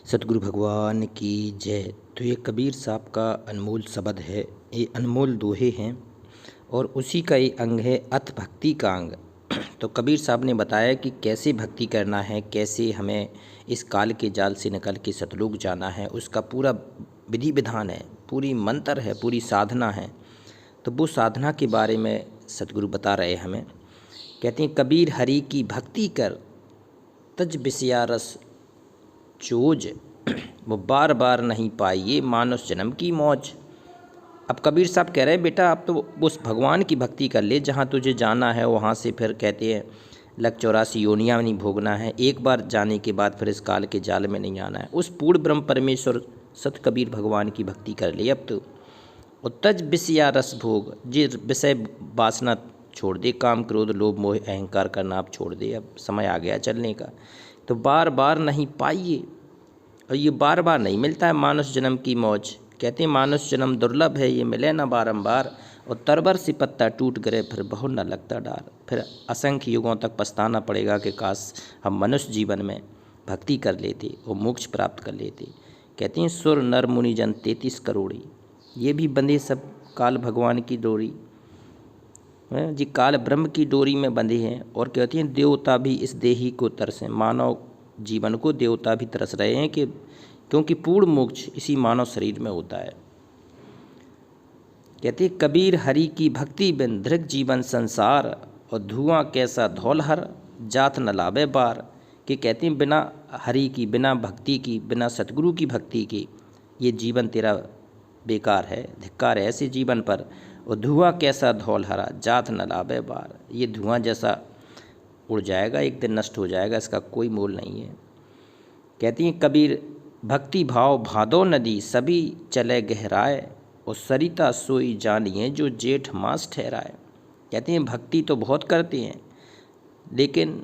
सतगुरु भगवान की जय। तो ये कबीर साहब का अनमोल शब्द है, ये अनमोल दोहे हैं और उसी का एक अंग है अथ भक्ति का अंग। तो कबीर साहब ने बताया कि कैसे भक्ति करना है, कैसे हमें इस काल के जाल से निकल के सतलोक जाना है, उसका पूरा विधि विधान है, पूरी मंत्र है, पूरी साधना है। तो वो साधना के बारे में सतगुरु बता रहे हमें। कहते हैं कबीर हरि की भक्ति कर, तज बिसिया रस चोज, वो बार बार नहीं पाइए मानुष जन्म की मौज। अब कबीर साहब कह रहे हैं बेटा अब तो उस भगवान की भक्ति कर ले जहाँ तुझे जाना है, वहाँ से फिर कहते हैं लग 84 योनियाँ नहीं भोगना है, एक बार जाने के बाद फिर इस काल के जाल में नहीं आना है। उस पूर्ण ब्रह्म परमेश्वर सत कबीर भगवान की भक्ति कर ले अब तो। और तज विषया रस भोग, जे विषय वासना छोड़ दे, काम क्रोध लोभ मोह अहंकार करना आप छोड़ दे, अब समय आ गया चलने का। तो बार बार नहीं पाइए, और ये बार बार नहीं मिलता है मानुष जन्म की मौज। कहते हैं मानुष जन्म दुर्लभ है, ये मिले ना बारंबार, और तरबर से पत्ता टूट गए फिर बहुत न लगता डार। फिर असंख्य युगों तक पछताना पड़ेगा कि काश हम मनुष्य जीवन में भक्ति कर लेते और मोक्ष प्राप्त कर लेते। कहते हैं सुर नर मुनि जन 33 करोड़ी, ये भी बंधे सब काल भगवान की डोरी जी, काल ब्रह्म की डोरी में बंधे हैं। और कहते हैं देवता भी इस देही को तरसें, मानव जीवन को देवता भी तरस रहे हैं कि क्योंकि पूर्ण मोक्ष इसी मानव शरीर में होता है। कहते हैं कबीर हरि की भक्ति बिन धृग जीवन संसार, और धुआं कैसा धौलहर जात न लावे बार। कि कहते हैं बिना हरि की, बिना भक्ति की, बिना सतगुरु की भक्ति की ये जीवन तेरा बेकार है, धिक्कार है ऐसे जीवन पर। और धुआं कैसा धौल हरा जात न लावे बार, ये धुआं जैसा उड़ जाएगा, एक दिन नष्ट हो जाएगा, इसका कोई मोल नहीं है। कहती हैं कबीर भक्ति भाव भादो नदी, सभी चले गहराए, और सरिता सोई जानिए जो जेठ मास ठहराए। कहते हैं भक्ति तो बहुत करते हैं, लेकिन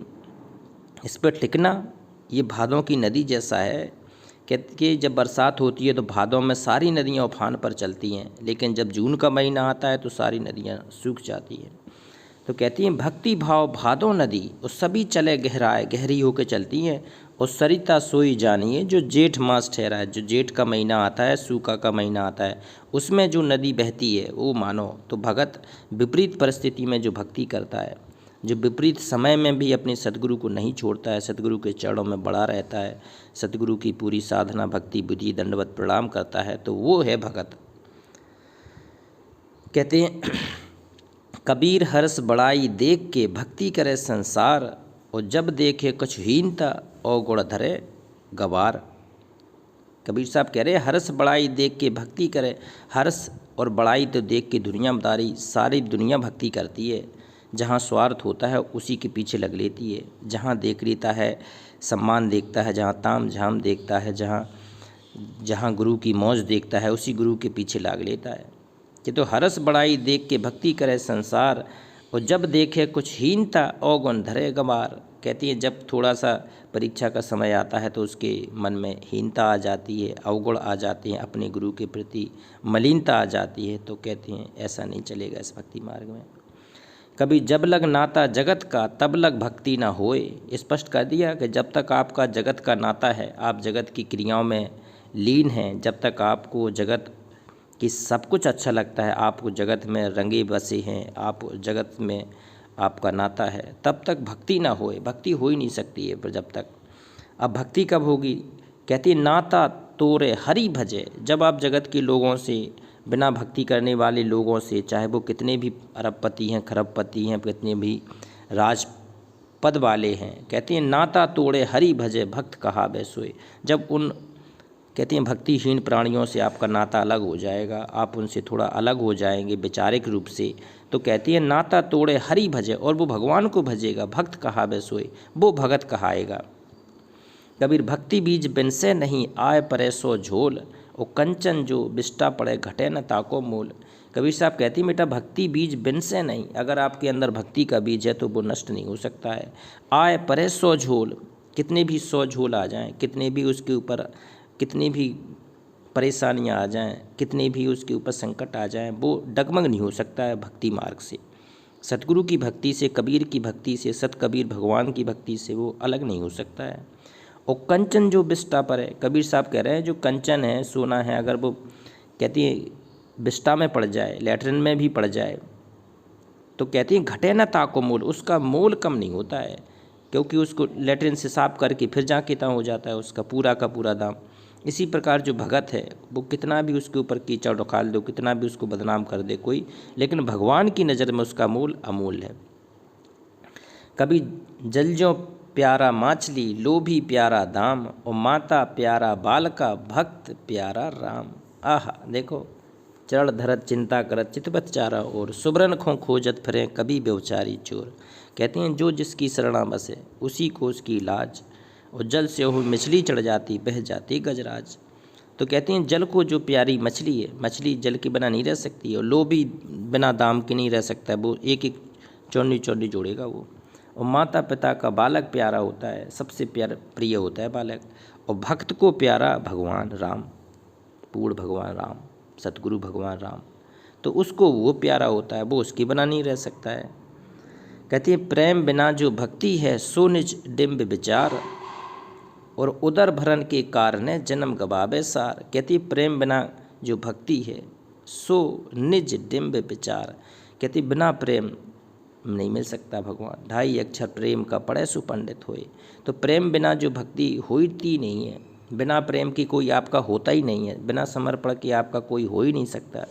इस पर टिकना ये भादों की नदी जैसा है। कहते कि जब बरसात होती है तो भादों में सारी नदियाँ उफान पर चलती हैं, लेकिन जब जून का महीना आता है तो सारी नदियाँ सूख जाती हैं। तो कहती हैं भक्ति भाव भादो नदी, और सभी चले गहराए, गहरी होकर चलती हैं। और सरिता सोई जानिए जो जेठ मास ठहरा है, जो जेठ का महीना आता है, सूखा का महीना आता है, उसमें जो नदी बहती है वो मानो। तो भगत विपरीत परिस्थिति में जो भक्ति करता है, जो विपरीत समय में भी अपने सतगुरु को नहीं छोड़ता है, सतगुरु के चरणों में बड़ा रहता है, सतगुरु की पूरी साधना भक्ति बुद्धि दंडवत प्रणाम करता है, तो वो है भगत। कहते हैं कबीर हर्ष बड़ाई देख के भक्ति करे संसार, और जब देखे कुछ हीनता और गुण धरे गवार। कबीर साहब कह रहे हर्ष बड़ाई देख के भक्ति करे, हर्ष और बड़ाई तो देख के दुनियादारी सारी दुनिया भक्ति करती है। जहाँ स्वार्थ होता है उसी के पीछे लग लेती है, जहाँ देख लेता है सम्मान देखता है, जहाँ ताम झाम देखता है, जहाँ गुरु की मौज देखता है उसी गुरु के पीछे लाग लेता है। कि तो हरस बड़ाई देख के भक्ति करे संसार, और जब देखे कुछ हीनता अवगुण धरे गवार। कहती है जब थोड़ा सा परीक्षा का समय आता है तो उसके मन में हीनता आ जाती है, अवगुण आ जाते हैं, अपने गुरु के प्रति मलिनता आ जाती है, तो कहते हैं ऐसा नहीं चलेगा इस भक्ति मार्ग में। कभी जब लग नाता जगत का तब लग भक्ति ना होए। स्पष्ट कर दिया कि जब तक आपका जगत का नाता है, आप जगत की क्रियाओं में लीन हैं, जब तक आपको जगत कि सब कुछ अच्छा लगता है, आपको जगत में रंगे बसे हैं, आप जगत में आपका नाता है, तब तक भक्ति ना होए। भक्ति हो ही नहीं सकती है पर जब तक। अब भक्ति कब होगी? कहती नाता तोरे हरि भजे। जब आप जगत के लोगों से, बिना भक्ति करने वाले लोगों से, चाहे वो कितने भी अरबपति हैं, खरबपति हैं, कितने भी राज पद वाले हैं, कहते हैं नाता तोड़े हरि भजे भक्त कहा बै सोए। जब उन कहते हैं भक्तिहीन प्राणियों से आपका नाता अलग हो जाएगा, आप उनसे थोड़ा अलग हो जाएंगे वैचारिक रूप से, तो कहती है नाता तोड़े हरि भजे, और वो भगवान को भजेगा, भक्त कहा बै सोए, वो भगत कहाएगा। कबीर भक्ति बीज बिन से नहीं आए परे सो झोल, और कंचन जो बिष्टा पड़े घटे न ताको मोल। कबीर साहब कहती है बेटा भक्ति बीज बिन से नहीं, अगर आपके अंदर भक्ति का बीज है तो वो नष्ट नहीं हो सकता है। आए परे सो झोल, कितने भी सौ झोल आ जाएं, कितने भी उसके ऊपर कितनी भी परेशानियां आ जाएं, कितने भी उसके ऊपर संकट आ जाएं, वो डगमग नहीं हो सकता है भक्ति मार्ग से। सतगुरु की भक्ति से, कबीर की भक्ति से, सत कबीर भगवान की भक्ति से वो अलग नहीं हो सकता है। और कंचन जो बिष्टा पर है, कबीर साहब कह रहे हैं जो कंचन है, सोना है, अगर वो कहती है बिष्टा में पड़ जाए, लैट्रिन में भी पड़ जाए, तो कहती हैं घटे ना ताको मोल, उसका मोल कम नहीं होता है, क्योंकि उसको लैट्रिन से साफ करके फिर जा कितना हो जाता है उसका पूरा का पूरा दाम। इसी प्रकार जो भगत है वो कितना भी उसके ऊपर कीचड़ उखाल दो, कितना भी उसको बदनाम कर दे कोई, लेकिन भगवान की नज़र में उसका मोल अमूल्य है। कभी जल जो प्यारा माछली, लोभी प्यारा दाम, और माता प्यारा बालका, भक्त प्यारा राम। आहा देखो, चरण धरत चिंता करत चितवत चारा और, सुबरन खो खोजत फिरे कभी व्यवचारी चोर। कहते हैं जो जिसकी शरणा बसे उसी को उसकी लाज, और जल से हो मछली चढ़ जाती बह जाती गजराज। तो कहते हैं जल को जो प्यारी मछली है, मछली जल के बिना नहीं रह सकती, और लोभी बिना दाम के नहीं रह सकता, वो एक एक चौनी चौनी जोड़ेगा वो। और माता पिता का बालक प्यारा होता है, सबसे प्रिय होता है बालक, और भक्त को प्यारा भगवान राम, पूर्ण भगवान राम, सतगुरु भगवान राम, तो उसको वो प्यारा होता है, वो उसके बिना नहीं रह सकता है। कहते हैं प्रेम बिना जो भक्ति है, सो निज डिम्ब विचार, और उदर भरण के कारण जन्म गवावे सार। कहती प्रेम बिना जो भक्ति है, सो निज डिम्ब विचार। कहती बिना प्रेम नहीं मिल सकता भगवान, 2.5 अक्षर प्रेम का पढ़े सुपंडित होए। तो प्रेम बिना जो भक्ति होती नहीं है, बिना प्रेम की कोई आपका होता ही नहीं है, बिना समर्पण के आपका कोई हो ही नहीं सकता।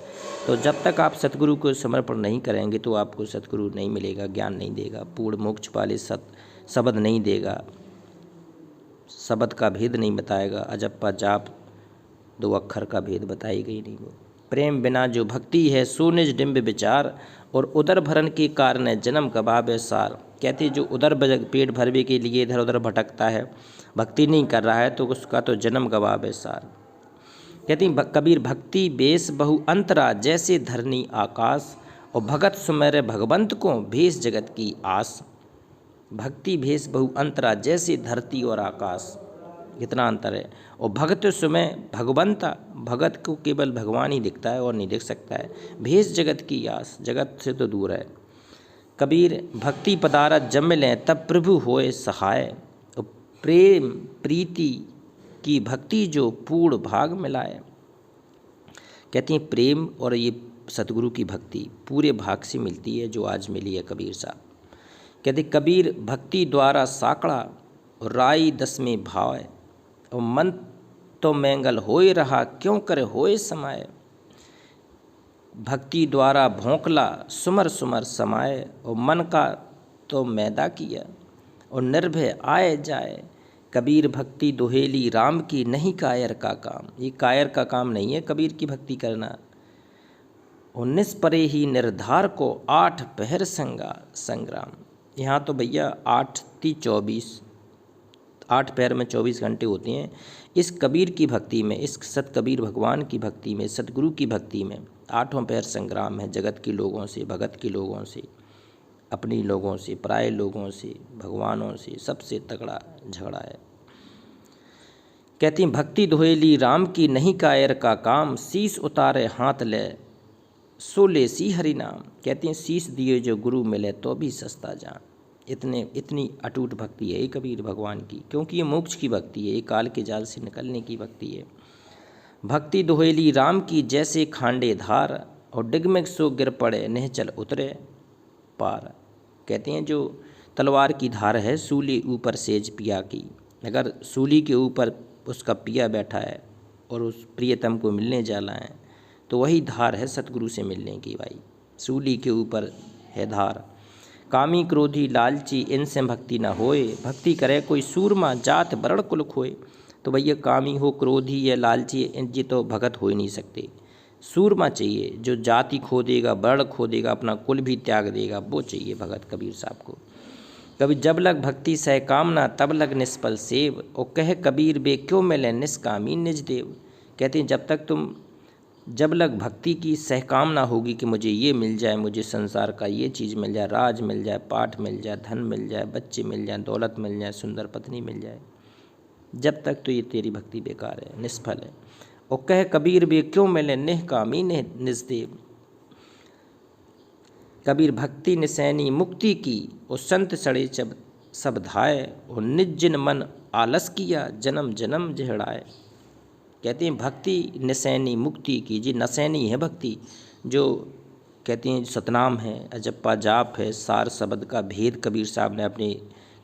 तो जब तक आप सतगुरु को समर्पण नहीं करेंगे तो आपको सतगुरु नहीं मिलेगा, ज्ञान नहीं देगा, पूर्ण मोक्ष वाले शब्द नहीं देगा, शब्द का भेद नहीं बताएगा, अजप्पा जाप 2 अक्षर का भेद बताएगा ही नहीं वो। प्रेम बिना जो भक्ति है, सो निज डिम्ब विचार, और उदर भरण के कारण जन्म गवावे सार। कहते जो उदर पेट भरने के लिए इधर उधर भटकता है, भक्ति नहीं कर रहा है, तो उसका तो जन्म गवावे सार। कहती कबीर भक्ति बेस बहु अंतरा, जैसे धरनी आकाश, और भगत सुमेर भगवंत को भेष जगत की आस। भक्ति भेष बहु अंतरा, जैसे धरती और आकाश, कितना अंतर है। और भगत सुमय भगवंता, भगत को केवल भगवान ही दिखता है और नहीं दिख सकता है। भेष जगत की आस, जगत से तो दूर है। कबीर भक्ति पदारथ जब मिलें तब प्रभु होए सहाय, और प्रेम प्रीति की भक्ति जो पूर्ण भाग मिलाए। कहती हैं प्रेम और ये सतगुरु की भक्ति पूरे भाग से मिलती है, जो आज मिली है कबीर साहब। कहते कबीर भक्ति द्वारा साकड़ा, राई 10 में भाव, और मन तो मैंगल होए रहा, क्यों करे होए समाये। भक्ति द्वारा भोंकला सुमर सुमर समाये, और मन का तो मैदा किया, और निर्भय आए जाए। कबीर भक्ति दोहेली राम की, नहीं कायर का काम। ये कायर का काम नहीं है कबीर की भक्ति करना। 19 परे ही निर्धार को, 8 पहर संग्राम। यहाँ तो भैया 8 पैर में 24 घंटे होते हैं। इस कबीर की भक्ति में, इस सत कबीर भगवान की भक्ति में, सतगुरु की भक्ति में 8 पैर संग्राम है, जगत के लोगों से, भगत के लोगों से, अपनी लोगों से, पराये लोगों से, भगवानों से, सबसे तगड़ा झगड़ा है। कहती भक्ति धोएली राम की, नहीं कायर का काम, शीश उतारे हाथ ले सो ले सी हरि नाम। कहती हैं शीश दिए जो गुरु मिले तो भी सस्ता जान। इतनी अटूट भक्ति है ये कबीर भगवान की, क्योंकि ये मोक्ष की भक्ति है, ये काल के जाल से निकलने की भक्ति है। भक्ति दोहेली राम की, जैसे खांडे धार, और डिगमिग सो गिर पड़े निहचल उतरे पार। कहते हैं जो तलवार की धार है, सूली ऊपर सेज पिया की, अगर सूली के ऊपर उसका पिया बैठा है और उस प्रियतम को मिलने जाना है, तो वही धार है सतगुरु से मिलने की। भाई सूली के ऊपर है धार। कामी क्रोधी लालची, इनसे भक्ति न होए, भक्ति करे कोई सूरमा, जात वर्ण कुल खोए। तो भैया कामी हो, क्रोधी या लालची, ये तो भगत हो ही नहीं सकते। सूरमा चाहिए, जो जाति खो देगा, वर्ण खो देगा, अपना कुल भी त्याग देगा, वो चाहिए भगत कबीर साहब को। कभी जब लग भक्ति सह कामना, तब लग निष्फल सेव, और कह कबीर बे क्यों मिले निष्कामी निज देव। कहते हैं जब लग भक्ति की सहकामना होगी कि मुझे ये मिल जाए, मुझे संसार का ये चीज़ मिल जाए, राज मिल जाए, पाठ मिल जाए, धन मिल जाए, बच्चे मिल जाए, दौलत मिल जाए, सुंदर पत्नी मिल जाए, जब तक तो ये तेरी भक्ति बेकार है, निष्फल है। और कह कबीर बे क्यों मिले निष्कामी निज देव। कबीर भक्ति निसैनी मुक्ति की, और संत सड़े सब धाये, और निज जिन मन आलस किया जन्म जन्म जहड़ाए। कहते हैं भक्ति नसैनी मुक्ति कीजिए। नसैनी है भक्ति, जो कहते हैं सतनाम है, अजप्पा जाप है, सार शब्द का भेद कबीर साहब ने अपने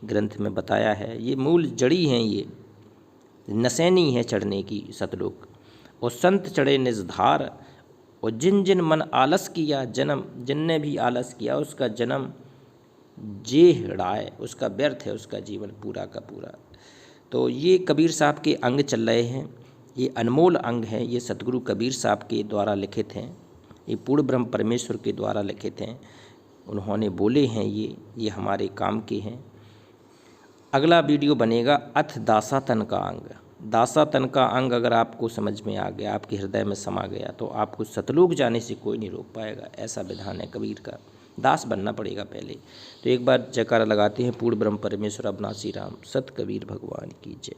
ग्रंथ में बताया है। ये मूल जड़ी हैं, ये नसैनी है चढ़ने की सतलोक। और संत चढ़े निजधार, और जिन जिन मन आलस किया जन्म, जिनने भी आलस किया उसका जन्म जेहड़ाए, उसका व्यर्थ है उसका जीवन पूरा का पूरा। तो ये कबीर साहब के अंग चल रहे हैं, ये अनमोल अंग हैं, ये सतगुरु कबीर साहब के द्वारा लिखित हैं, ये पूर्ण ब्रह्म परमेश्वर के द्वारा लिखित हैं, उन्होंने बोले हैं, ये हमारे काम के हैं। अगला वीडियो बनेगा अथ दासातन का अंग। दासातन का अंग अगर आपको समझ में आ गया, आपके हृदय में समा गया, तो आपको सतलोक जाने से कोई नहीं रोक पाएगा। ऐसा विधान है कबीर का, दास बनना पड़ेगा पहले। तो एक बार जयकारा लगाते हैं पूर्ण ब्रह्म परमेश्वर अविनाशी राम, सत कबीर भगवान की जय।